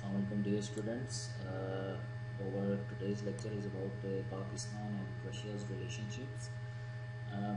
Assalamu alaikum dear students. Our today's lecture is about Pakistan and Russia's relationships.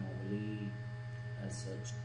normally as such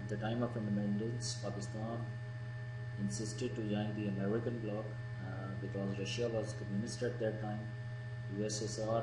At the time of independence, Pakistan insisted to join the American bloc because Russia was communist at that time. USSR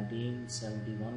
1971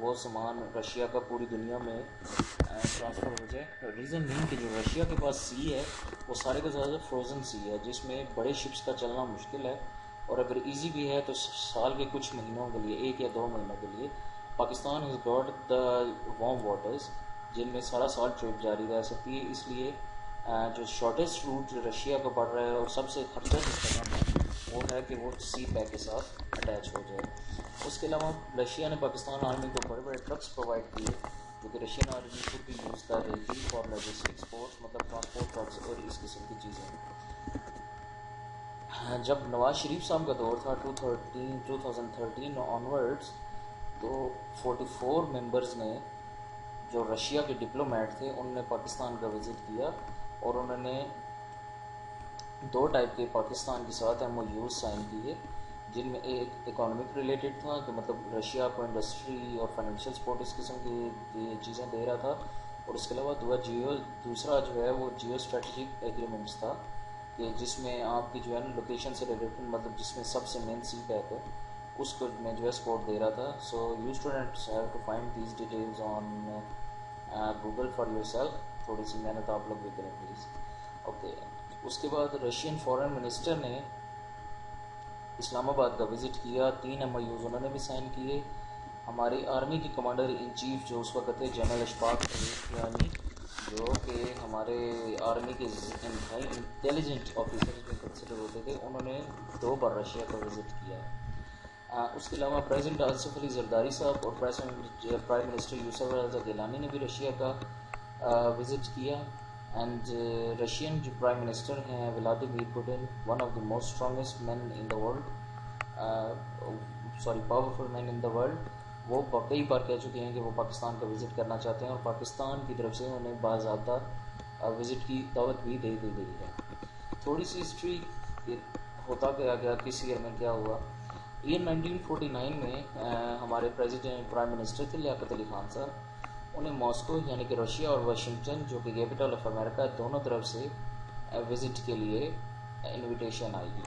وہ سامان Russia کا پوری دنیا میں transfer ہو جائے. Reason نہیں کہ جو رشیا کے پاس سی ہے وہ سارے کا زیادہ فروزن سی ہے جس میں بڑے شپس کا چلنا مشکل ہے, اور اگر ایزی بھی ہے تو سال کے کچھ مہینوں کے لیے, 1 یا 2 مہینوں کے لیے. Pakistan has got the warm waters جن میں سارا سال ٹریڈ جاری رہ سکتی ہے, اس لیے جو شارٹیسٹ روٹ رشیا کو پڑ رہا ہے اور سب سے خرچہ جس کا کم ہے وہ ہے کہ وہ سی پیک کے ساتھ اٹیچ ہو جائے. اس کے علاوہ رشیا نے پاکستان آرمی کو بڑے بڑے ٹرکس پرووائڈ کیے جو کہ رشین آرمی خود بھی یوز کر رہی تھی فار لاجسٹک سپورٹ, مطلب ٹرانسپورٹ ٹرکس اور اس قسم کی چیزیں. جب نواز شریف صاحب کا دور تھا 2013 آنورڈس, تو 44 ممبرز نے جو رشیا کے ڈپلومیٹ تھے انہوں نے پاکستان کا وزٹ کیا, اور انہوں نے 2 ٹائپ کے پاکستان کے ساتھ ایم او یوز سائن کیے, جن میں ایک اکانومک ریلیٹڈ تھا کہ مطلب رشیا کو انڈسٹری اور فائنینشیل سپورٹ اس قسم کی چیزیں دے رہا تھا, اور اس کے علاوہ دوسرا جو ہے وہ جیو اسٹریٹجک ایگریمنٹس تھا کہ جس میں آپ کی جو ہے نا لوکیشن سے ریلیٹڈ, مطلب جس میں سب سے مین سی پیک ہے اس کو میں جو ہے سپورٹ دے رہا تھا. So you students have to find these details on Google for yourself, تھوڑی سی محنت آپ لوگ بھی کریں پلیز. اوکے, اس کے بعد رشین فارن منسٹر نے اسلام آباد کا وزٹ کیا, 3 ایم او یوز انہوں نے بھی سائن کیے. ہماری آرمی کے کمانڈر ان چیف جو اس وقت تھے جنرل اشفاق یعنی جو کہ ہمارے آرمی کے انتہائی انٹیلیجنٹ آفیسرز میں کنسیڈر ہوتے تھے, انہوں نے 2 بار رشیا کا وزٹ کیا. اس کے علاوہ پریزیڈنٹ آصف علی زرداری صاحب اور پرائم منسٹر یوسف رضا گیلانی نے بھی رشیا کا وزٹ کیا. اینڈ رشین جو پرائم منسٹر ہیں Vladimir Putin, one of the most strongest man in the world, powerful man in the world, وہ کئی بار کہہ چکے ہیں کہ وہ پاکستان کا وزٹ کرنا چاہتے ہیں, اور پاکستان کی طرف سے انہیں باضابطہ وزٹ کی دعوت بھی دے دی گئی ہے. تھوڑی سی ہسٹری ہوتا گیا کس ایئر میں کیا ہوا. ایئر 1949 میں ہمارے پرائم منسٹر تھے لیاقت علی خان صاحب, انہیں ماسکو یعنی کہ رشیا اور واشنگٹن جو کہ کیپٹل آف امریکہ دونوں طرف سے وزٹ کے لیے انویٹیشن آئی.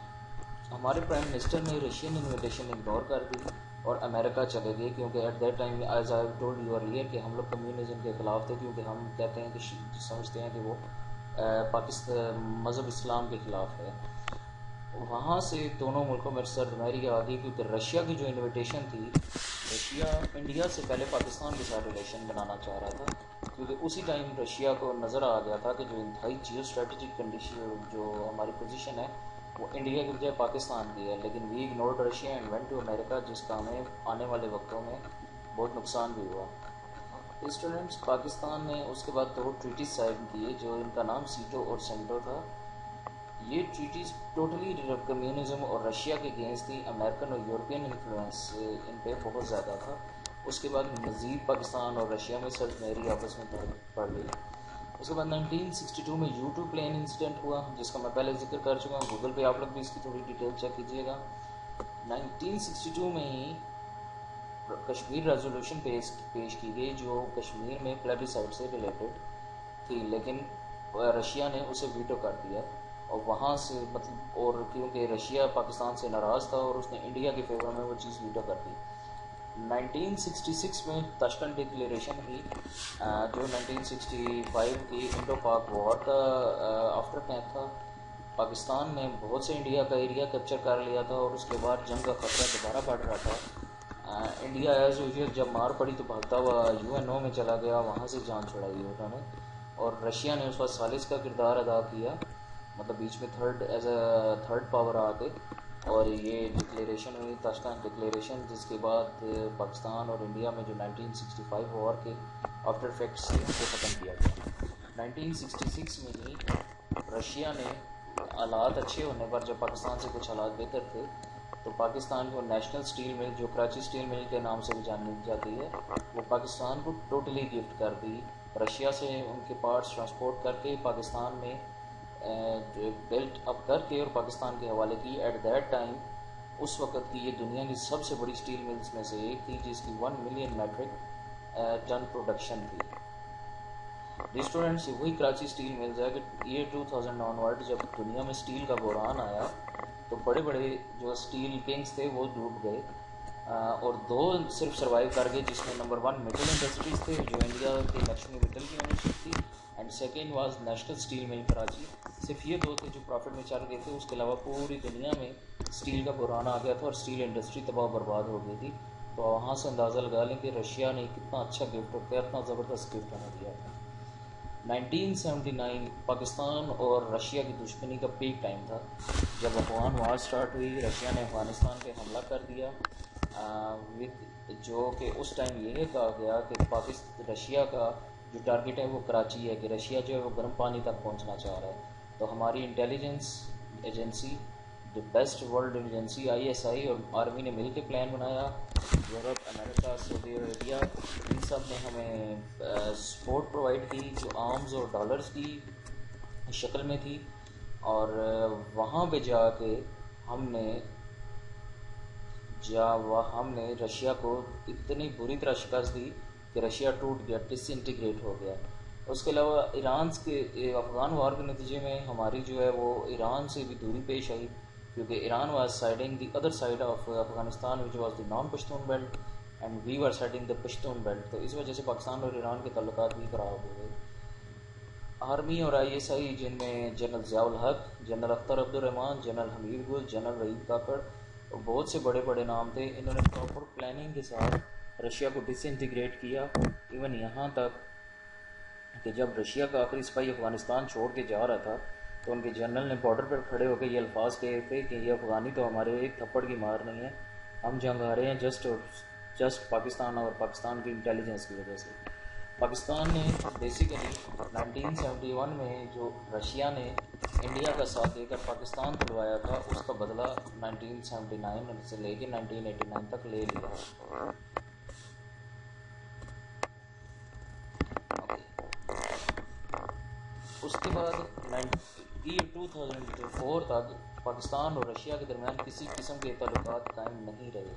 ہمارے پرائم منسٹر نے رشین انویٹیشن اگنور کر دی اور امریکہ چلے گئے, کیونکہ at that time as I told you earlier کہ ہم لوگ کمیونزم کے خلاف تھے, کیونکہ ہم کہتے ہیں کہ سمجھتے ہیں کہ وہ پاکستان مذہب اسلام کے خلاف ہے. وہاں سے دونوں ملکوں میں سرمایہ آ گئی, کیونکہ رشیا کی جو انویٹیشن تھی, رشیا انڈیا سے پہلے پاکستان کے ساتھ ریلیشن بنانا چاہ رہا تھا, کیونکہ اسی ٹائم رشیا کو نظر آ گیا تھا کہ جو انتہائی جیو اسٹریٹجک کنڈیشن جو ہماری پوزیشن ہے وہ انڈیا کی بجائے پاکستان کی ہے. لیکن we ignored Russia and went to America, جس کا ہمیں آنے والے وقتوں میں بہت نقصان بھی ہوا. اسٹوڈنٹس, پاکستان نے اس کے بعد 2 ٹریٹیز سائن کیے جو ان کا نام سیٹو اور سینٹو تھا. یہ ٹریٹیز ٹوٹلی کمیونزم اور رشیا کے اگینسٹ تھی, امریکن اور یورپین انفلوئنس ان پہ بہت زیادہ تھا. اس کے بعد مزید پاکستان اور رشیا میں سرمایہ آپس میں پڑ گئی. اس کے بعد 1962 میں U2 پلین انسیڈنٹ ہوا, جس کا میں پہلے ذکر کر چکا ہوں, گوگل پہ آپ لوگ بھی اس کی تھوڑی ڈیٹیل چیک کیجیے گا. 1962 میں ہی کشمیر ریزولوشن پیش کی گئی جو کشمیر میں پلیبیسائٹ سے ریلیٹڈ تھی, لیکن رشیا نے اسے ویٹو کر دیا, اور وہاں سے مطلب اور کیونکہ رشیا پاکستان سے ناراض تھا اور اس نے انڈیا کے فیور میں وہ چیز ویٹو کر دی. 1966 میں تاشکنڈ ڈکلیریشن ہوئی جو 1965 کی انڈو پاک وار کا آفٹر میتھ تھا. پاکستان نے بہت سے انڈیا کا ایریا کیپچر کر لیا تھا, اور اس کے بعد جنگ کا خطرہ دوبارہ بڑھ رہا تھا. انڈیا ایز یوزول جب مار پڑی تو بھاگتا ہوا UNO میں چلا گیا, وہاں سے جان چھڑائی انہوں نے, اور رشیا نے اس وقت ثالث کا کردار ادا کیا, مطلب بیچ میں تھرڈ پاور آ کے, اور یہ ڈکلیریشن ہوئی تاشکنڈ ڈکلیریشن, جس کے بعد پاکستان اور انڈیا میں جو 1965 وار کے آفٹر افیکٹس تھے ان کو ختم کیا گیا. 1966 میں ہی رشیا نے حالات اچھے ہونے پر, جب پاکستان سے کچھ حالات بہتر تھے, تو پاکستان کو نیشنل سٹیل مل جو کراچی سٹیل مل کے نام سے بھی جانی جاتی ہے, وہ پاکستان کو ٹوٹلی گفٹ کر دی. رشیا سے ان کے پارٹس ٹرانسپورٹ کر کے پاکستان میں بلٹ اپ کر کے اور پاکستان کے حوالے کی. ایٹ دیٹ ٹائم اس وقت کی یہ دنیا کی سب سے بڑی سٹیل ملز میں سے ایک تھی, جس کی 1 ملین میٹرک ٹن پروڈکشن تھی. اسٹوڈنٹس, وہی کراچی سٹیل ملز ہے کہ ایئر 2000 آنورڈ جب دنیا میں سٹیل کا بحران آیا تو بڑے بڑے جو سٹیل کنگز تھے وہ ڈوب گئے, اور 2 صرف سروائیو کر گئے، جس میں نمبر 1 میٹل انڈسٹریز تھے جو انڈیا کے لکشمی میٹل کی اونرشپ تھی، and second was national steel mill Karachi. صرف یہ 2 تھے جو پروفٹ میں چل گئے تھے، اس کے علاوہ پوری دنیا میں اسٹیل کا بحران آ گیا تھا اور اسٹیل انڈسٹری تباہ برباد ہو گئی تھی۔ تو وہاں سے اندازہ لگا لیں کہ رشیا نے کتنا اچھا گفٹ اور اتنا زبردست گفٹ ہمیں دیا تھا۔ 1979 پاکستان اور رشیا کی دشمنی کا پیک ٹائم تھا، جب افغان وار سٹارٹ ہوئی، رشیا نے افغانستان پہ حملہ کر دیا، جو کہ اس ٹائم یہ کہا گیا کہ رشیا کا جو ٹارگیٹ ہے وہ کراچی ہے، کہ رشیا جو ہے وہ گرم پانی تک پہنچنا چاہ رہا ہے۔ تو ہماری intelligence agency, the best world agency ISI اور آرمی نے مل کے پلان بنایا۔ یورپ، امریکہ، سعودی عربیہ، ان سب نے ہمیں سپورٹ پرووائڈ کی جو آرمز اور ڈالرز کی شکل میں تھی، اور وہاں پہ جا کے ہم نے رشیا کو اتنی بری طرح شکست دی کہ رشیا ٹوٹ گیا، ڈس انٹیگریٹ ہو گیا۔ اس کے علاوہ ایران کے افغان وار کے نتیجے میں ہماری جو ہے وہ ایران سے بھی دوری پیش آئی، کیونکہ Iran was siding the other side of Afghanistan which was the non Pashtun belt and we were siding the Pashtun belt. تو اس وجہ سے پاکستان اور ایران کے تعلقات بھی خراب ہو گئے۔ آرمی اور ISI، جن میں جنرل ضیاء الحق، جنرل اختر عبد الرحمان، جنرل حمید گل، جنرل رعیف کاکڑ اور بہت سے بڑے بڑے نام تھے، انہوں نے پراپر پلاننگ کے ساتھ رشیا کو ڈس انٹیگریٹ کیا۔ ایون یہاں تک کہ جب رشیا کا آخری سپاہی افغانستان چھوڑ کے جا رہا تھا تو ان کے جنرل نے بارڈر پر کھڑے ہو کے یہ الفاظ کہے تھے کہ یہ افغانی تو ہمارے ایک تھپڑ کی مار نہیں ہے، ہم جنگ آ رہے ہیں جسٹ پاکستان اور پاکستان کی انٹیلیجنس کی وجہ سے۔ پاکستان نے بیسیکلی 1971 میں جو رشیا نے انڈیا کا ساتھ دے کر پاکستان کھلوایا تھا، اس کا بدلہ 1979 سے لے کے 1989 تک لے لیا۔ اس کے بعد 2004 تک پاکستان اور رشیا کے درمیان کسی قسم کے تعلقات قائم نہیں رہے۔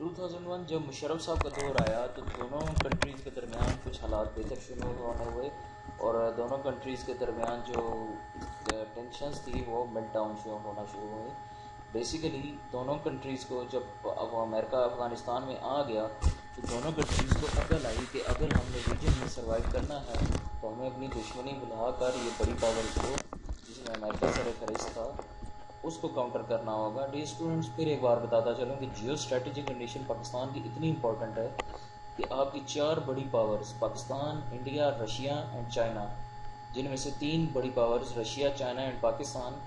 2001 جب مشرف صاحب کا دور آیا تو دونوں کنٹریز کے درمیان کچھ حالات بہتر شروع ہونے ہوئے، اور دونوں کنٹریز کے درمیان جو ٹینشنز تھی وہ میلٹ ڈاؤن ہونا شروع ہوئے۔ بیسیکلی دونوں کنٹریز کو جب امریکہ افغانستان میں آ گیا تو دونوں کنٹریز کو عقل آئی کہ اگر ہم نے ریجن میں سروائیو کرنا ہے تو ہمیں اپنی دشمنی بلا کر یہ بڑی پاور کو، جس میں امریکہ سر فہرست تھا، اس کو کاؤنٹر کرنا ہوگا۔ ڈی اسٹوڈنٹس پھر ایک بار بتاتا چلوں کہ جیو اسٹریٹجک کنڈیشن پاکستان کی اتنی امپورٹنٹ ہے کہ آپ کی 4 بڑی powers Pakistan, India, Russia and China, جن میں سے 3 بڑی powers Russia, China and Pakistan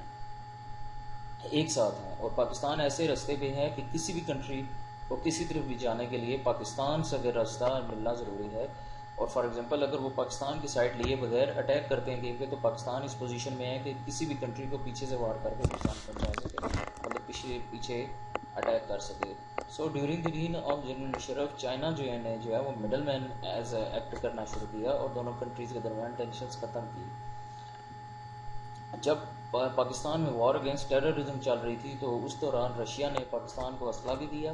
ایک ساتھ ہیں، اور پاکستان ایسے رستے پہ ہے کہ کسی بھی کنٹری کو کسی طرف بھی جانے کے لیے پاکستان سے اگر راستہ ملنا ضروری ہے، اور فار ایگزامپل اگر وہ پاکستان کی سائڈ لیے بغیر اٹیک کرتے ہیں کہیں پہ، تو پاکستان اس پوزیشن میں ہے کہ کسی بھی کنٹری کو پیچھے سے وار کر کے نقصان پہنچا سکے، مطلب پیچھے اٹیک کر سکے۔ So during the reign of general Musharraf, China جو ہے وہ مڈل مین ایز ایکٹ کرنا شروع کیا اور دونوں کنٹریز کے درمیان ٹینشنز ختم کی۔ جب پاکستان میں وار اگینسٹ ٹیررزم چل رہی تھی تو اس دوران رشیا نے پاکستان کو اسلحہ بھی دیا،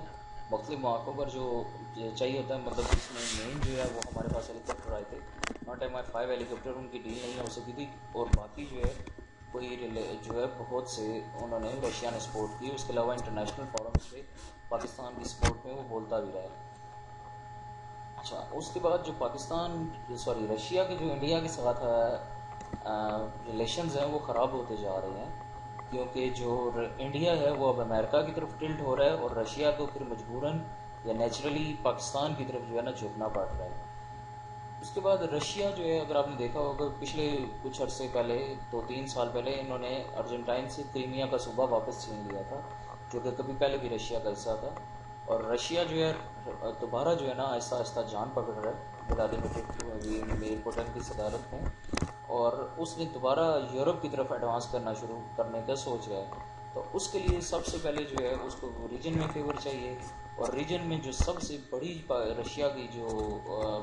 مختلف مواقع پر جو چاہیے ہوتا ہے، مطلب اس میں مین جو ہے وہ ہمارے پاس ہیلی کاپٹر آئے تھے، ناٹ MI5 ہیلی کاپٹر، ان کی ڈیل نہیں ہو سکی تھی، اور باقی جو ہے بہت سے انہوں نے رشیا نے سپورٹ کی۔ اس کے علاوہ انٹرنیشنل فورمز پہ پاکستان کی سپورٹ میں وہ بولتا بھی رہا۔ اچھا، اس کے بعد جو رشیا کے جو انڈیا کے ساتھ ریلیشنز ہیں وہ خراب ہوتے جا رہے ہیں، کیونکہ جو انڈیا ہے وہ اب امریکہ کی طرف ٹلٹ ہو رہا ہے، اور رشیا کو پھر مجبوراً یا نیچرلی پاکستان کی طرف جو ہے نا جھکنا پڑ رہا ہے۔ اس کے بعد رشیا جو ہے، اگر آپ نے دیکھا ہوگا پچھلے کچھ عرصے پہلے 2-3 سال پہلے انہوں نے ارجنٹائن سے کرائمیا کا صوبہ واپس چھین لیا تھا، جو کہ کبھی پہلے بھی رشیا کا حصہ تھا، اور رشیا جو ہے دوبارہ جو ہے نا آہستہ آہستہ جان پکڑ رہا ہے ولادیمیر پوٹن کی صدارت میں، اور اس نے دوبارہ یورپ کی طرف ایڈوانس کرنا شروع کرنے کا سوچ رہا ہے۔ تو اس کے لیے سب سے پہلے جو ہے اس کو ریجن میں فیور چاہیے، اور ریجن میں جو سب سے بڑی رشیا کی جو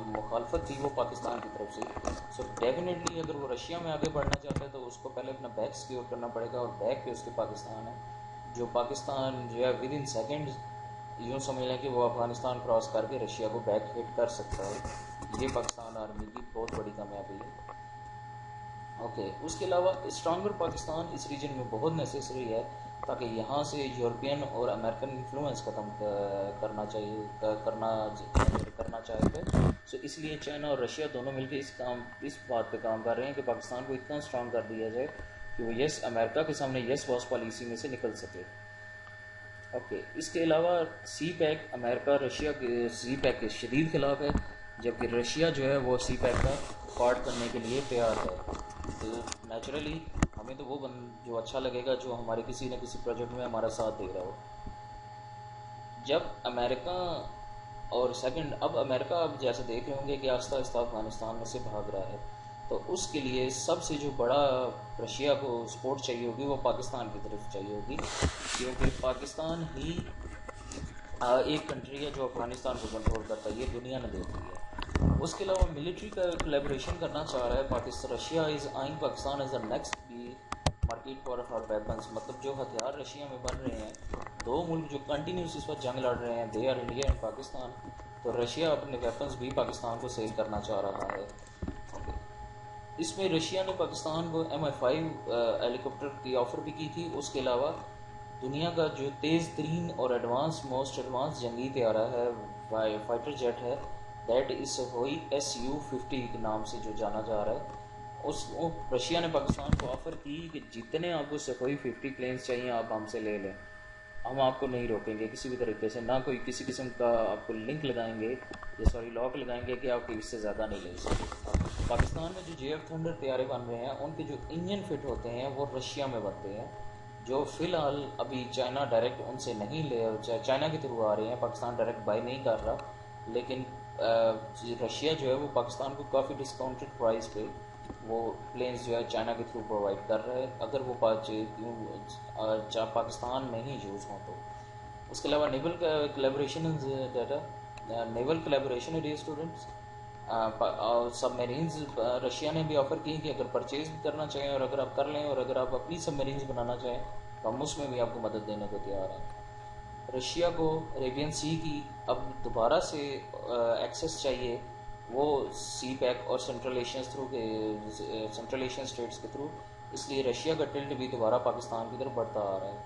مخالفت تھی وہ پاکستان کی طرف سے۔ سو ڈیفینیٹلی اگر وہ رشیا میں آگے بڑھنا چاہتا ہے تو اس کو پہلے اپنا بیک سیکیور کرنا پڑے گا، اور بیک پہ اس کے پاکستان ہے، جو پاکستان جو ہے ود ان سیکنڈ یوں سمجھ لیں کہ وہ افغانستان کراس کر کے رشیا کو بیک ہٹ کر سکتا ہے۔ یہ پاکستان آرمی کی بہت بڑی کامیابی ہے۔ اوکے، اس کے علاوہ اسٹرانگر پاکستان اس ریجن میں بہت نیسیسری ہے، تاکہ یہاں سے یورپین اور امریکن انفلوئنس ختم کرنا چاہے تھے. سو اس لیے چائنا اور رشیا دونوں مل کے اس بات پہ کام کر رہے ہیں کہ پاکستان کو اتنا اسٹرانگ کر دیا جائے کہ وہ یس امریکہ کے سامنے یس باس پالیسی میں سے نکل سکے. اوکے. اس کے علاوہ سی پیک امریکہ رشیا کے سی پیک کے شدید خلاف ہے، جبکہ رشیا جو ہے وہ سی پیک کا پارٹ کرنے کے لیے تیار ہے. تو نیچرلی ہمیں تو وہ جو اچھا لگے گا جو ہمارے کسی نہ کسی پروجیکٹ میں ہمارا ساتھ دے رہا ہو. جب امریکہ اور سیکنڈ اب امریکہ اب جیسے دیکھ رہے ہوں گے کہ آہستہ آہستہ افغانستان میں سے بھاگ رہا ہے، تو اس کے لیے سب سے جو بڑا رشیا کو سپورٹ چاہیے ہوگی وہ پاکستان کی طرف چاہیے ہوگی، کیونکہ پاکستان ہی ایک کنٹری ہے جو افغانستان کو کنٹرول کرتا ہے، یہ دنیا نے دیکھ لی ہے. اس کے علاوہ ملٹری کا کولیبریشن کرنا چاہ رہا ہے Pakistan. Russia is eyeing Pakistan as a next بھی مارکیٹ فار ہر ویپنس. مطلب جو ہتھیار رشیا میں بن رہے ہیں، دو ملک جو کنٹینیوس اس وقت جنگ لڑ رہے ہیں، they are India and Pakistan, تو رشیا اپنے ویپنس بھی پاکستان کو سیل کرنا چاہ رہا ہے. اس میں رشیا نے پاکستان کو MI5 ہیلی کاپٹر کی آفر بھی کی تھی. اس کے علاوہ دنیا کا جو تیز ترین اور موسٹ ایڈوانس جنگی طیارہ ہے، فائٹر جیٹ ہے، دیٹ از سخوئی Su-50 کے نام سے جو جانا جا رہا ہے. رشیا نے پاکستان کو آفر کی کہ جتنے آپ کو سخوئی 50 پلینس چاہیے آپ ہم سے لے لیں، ہم آپ کو نہیں روکیں گے کسی بھی طریقے سے، نہ کوئی کسی قسم کا آپ کو لنک لگائیں گے لاک لگائیں گے کہ آپ اس سے زیادہ نہیں لے سکتے. پاکستان میں جو JF تھنڈر طیارے بن رہے ہیں ان کے جو انجن فٹ ہوتے ہیں وہ رشیا میں بنتے ہیں، جو فی الحال ابھی چائنا ڈائریکٹ ان سے نہیں لے، چائنا کے تھرو آ رہے ہیں، پاکستان ڈائریکٹ بائی نہیں کر رہا. لیکن رشیا جو ہے وہ پاکستان کو کافی ڈسکاؤنٹڈ پرائز پہ وہ پلینز جو ہے چائنا کے تھرو پرووائڈ کر رہے ہیں، اگر وہ پاکستان میں ہی یوز ہوں تو. اس کے علاوہ نیول کلیبوریشن ڈیئر اسٹوڈنٹس، سب میرینز رشیا نے بھی آفر کی کہ اگر پرچیز بھی کرنا چاہیں اور اگر آپ کر لیں اور اگر آپ اپنی سب میرینز بنانا چاہیں تو ہم اس میں بھی آپ کو مدد دینے کو تیار ہیں. رشیا کو عربین سی کی اب دوبارہ سے ایکسیس چاہیے، وہ سی پیک اور سینٹرل ایشین اسٹیٹس کے تھرو، اس لیے رشیا کا ٹلٹ بھی دوبارہ پاکستان کی طرف بڑھتا آ رہا ہے.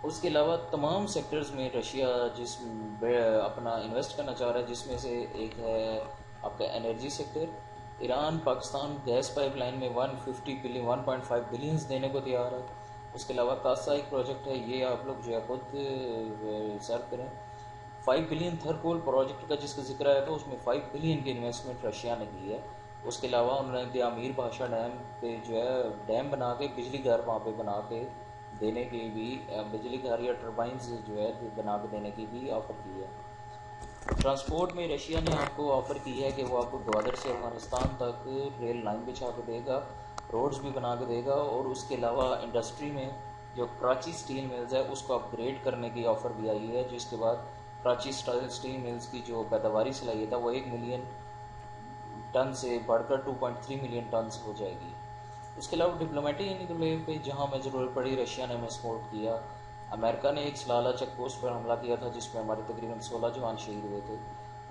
اس کے علاوہ تمام سیکٹرز میں رشیا جس اپنا انویسٹ کرنا چاہ رہا ہے، جس میں سے ایک ہے آپ کا energy sector. Iran Pakistan gas pipeline میں 1.5 بلینز دینے کو تیار ہے. اس کے علاوہ کاسا ایک پروجیکٹ ہے، یہ آپ لوگ جو ہے خود سرچ کریں. 5 بلین تھر کول پروجیکٹ کا جس کا ذکر آیا تھا اس میں 5 بلین کی انویسٹمنٹ رشیا نے کی ہے. اس کے علاوہ انہوں نے امیر بھاشا ڈیم پہ جو ہے ڈیم بنا کے بجلی گھر وہاں پہ بنا کے دینے کی بھی، بجلی گھر یا ٹربائنز جو ہے بنا کے دینے کی بھی آفر کی ہے. ٹرانسپورٹ میں رشیا نے آپ کو آفر کی ہے کہ وہ آپ کو گوادر سے افغانستان تک ریل لائن بچھا کے دے گا، روڈز بھی بنا کے دے گا، اور اس کے علاوہ انڈسٹری میں جو کراچی سٹیل ملز ہے اس کو اپ گریڈ کرنے کی آفر بھی آئی ہے، جس کے بعد کراچی سٹیل ملز کی جو پیداواری صلاحیت ہے وہ 1 ملین ٹن سے بڑھ کر 2.3 ملین ٹنز ہو جائے گی. اس کے علاوہ ڈپلومیٹک لیول پہ جہاں ہمیں ضرورت پڑی رشیا نے ہمیں سپورٹ کیا. امریکہ نے ایک سلالہ چیک پوسٹ پر حملہ کیا تھا جس میں ہمارے تقریباً 16 جوان شہید ہوئے تھے.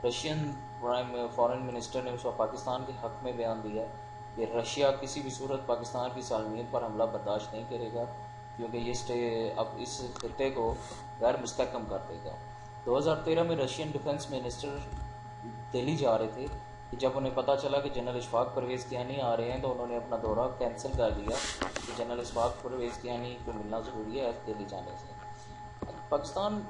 رشین فارن منسٹر نے اس وقت پاکستان کے حق میں بیان دیا کہ رشیا کسی بھی صورت پاکستان کی سالمیت پر حملہ برداشت نہیں کرے گا، کیونکہ یہ اب اس خطے کو غیر مستحکم کر دے گا. 2013 میں رشین ڈیفنس منسٹر دہلی جا رہے تھے کہ جب انہیں پتہ چلا کہ جنرل اشفاق پرویز کیانی آ رہے ہیں تو انہوں نے اپنا دورہ کینسل کر دیا کہ جنرل اشفاق پرویز کیانی کو ملنا ضروری ہے دہلی جانے سے. پاکستان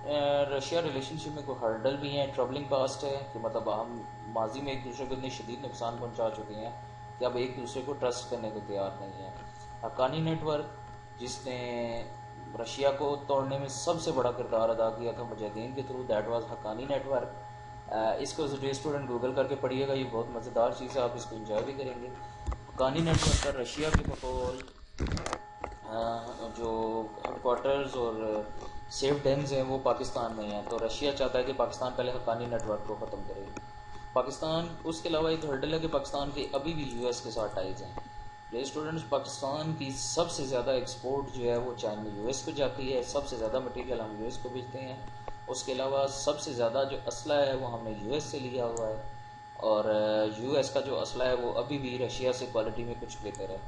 رشیا ریلیشن شپ میں کوئی ہرڈل بھی ہیں، ٹربلنگ پاسٹ ہے کہ مطلب ہم ماضی میں ایک دوسرے کو اتنے شدید نقصان پہنچا چکے ہیں کہ اب ایک دوسرے کو ٹرسٹ کرنے کو تیار نہیں ہے. حقانی نیٹ ورک جس نے رشیا کو توڑنے میں سب سے بڑا کردار ادا کیا تھا مجاہدین کے through, that was Haqqani network. اس کو جو اسٹوڈنٹ گوگل کر کے پڑھیے گا، یہ بہت مزیدار چیز ہے، آپ اس کو انجوائے بھی کریں گے. حقانی نیٹ ورک پر رشیا کے بقول جو ہیڈ کوارٹرز اور سیف ڈیمز ہیں وہ پاکستان میں ہیں، تو رشیا چاہتا ہے کہ پاکستان پہلے حقانی نیٹ ورک کو ختم کرے. پاکستان اس کے علاوہ ایک ہرڈل ہے کہ پاکستان کے ابھی بھی US کے ساتھ ٹائز ہیں. یہ اسٹوڈنٹس پاکستان کی سب سے زیادہ ایکسپورٹ جو ہے وہ چائنا US کو جاتی ہے، سب سے زیادہ مٹیریل ہم US کو بھیجتے ہیں. اس کے علاوہ سب سے زیادہ جو اسلحہ ہے وہ ہم نے US سے لیا ہوا ہے، اور US کا جو اسلحہ ہے وہ ابھی بھی رشیا سے کوالٹی میں کچھ بہتر ہے.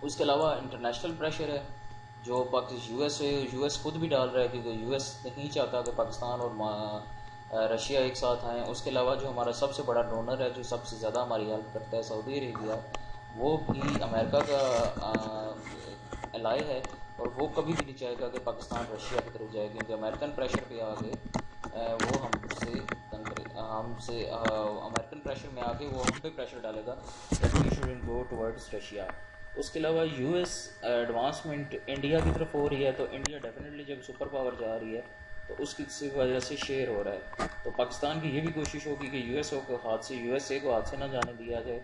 اس کے علاوہ انٹرنیشنل پریشر ہے جو یو ایس خود بھی ڈال رہا ہے، کیونکہ یو ایس نہیں چاہتا کہ پاکستان اور رشیا ایک ساتھ آئیں. اس کے علاوہ جو ہمارا سب سے بڑا ڈونر ہے، جو سب سے زیادہ ہماری ہیلپ کرتا ہے، سعودی عربیہ، وہ بھی امریکہ کا الائی ہے، اور وہ کبھی بھی نہیں چاہے گا کہ پاکستان رشیا کی طرف جائے، کیونکہ امریکن پریشر پہ آ گئے وہ ہم سے امریکن پریشر میں آ کے وہ ہم پہ پریشر ڈالے گا that we shouldn't go towards Russia. اس کے علاوہ یو ایس ایڈوانسمنٹ انڈیا کی طرف ہو رہی ہے، تو انڈیا ڈیفینیٹلی جب سپر پاور جا رہی ہے تو اس کی وجہ سے شیئر ہو رہا ہے. تو پاکستان کی یہ بھی کوشش ہوگی کہ یو ایس اے کو ہاتھ سے نہ جانے دیا جائے،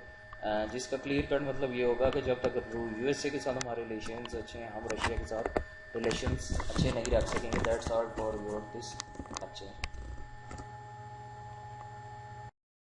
جس کا کلیئر کٹ مطلب یہ ہوگا کہ جب تک یو ایس اے کے ساتھ ہمارے ریلیشنز اچھے ہیں، ہم رشیا کے ساتھ ریلیشنز اچھے نہیں رکھ سکیں گے. That's all for your this lecture.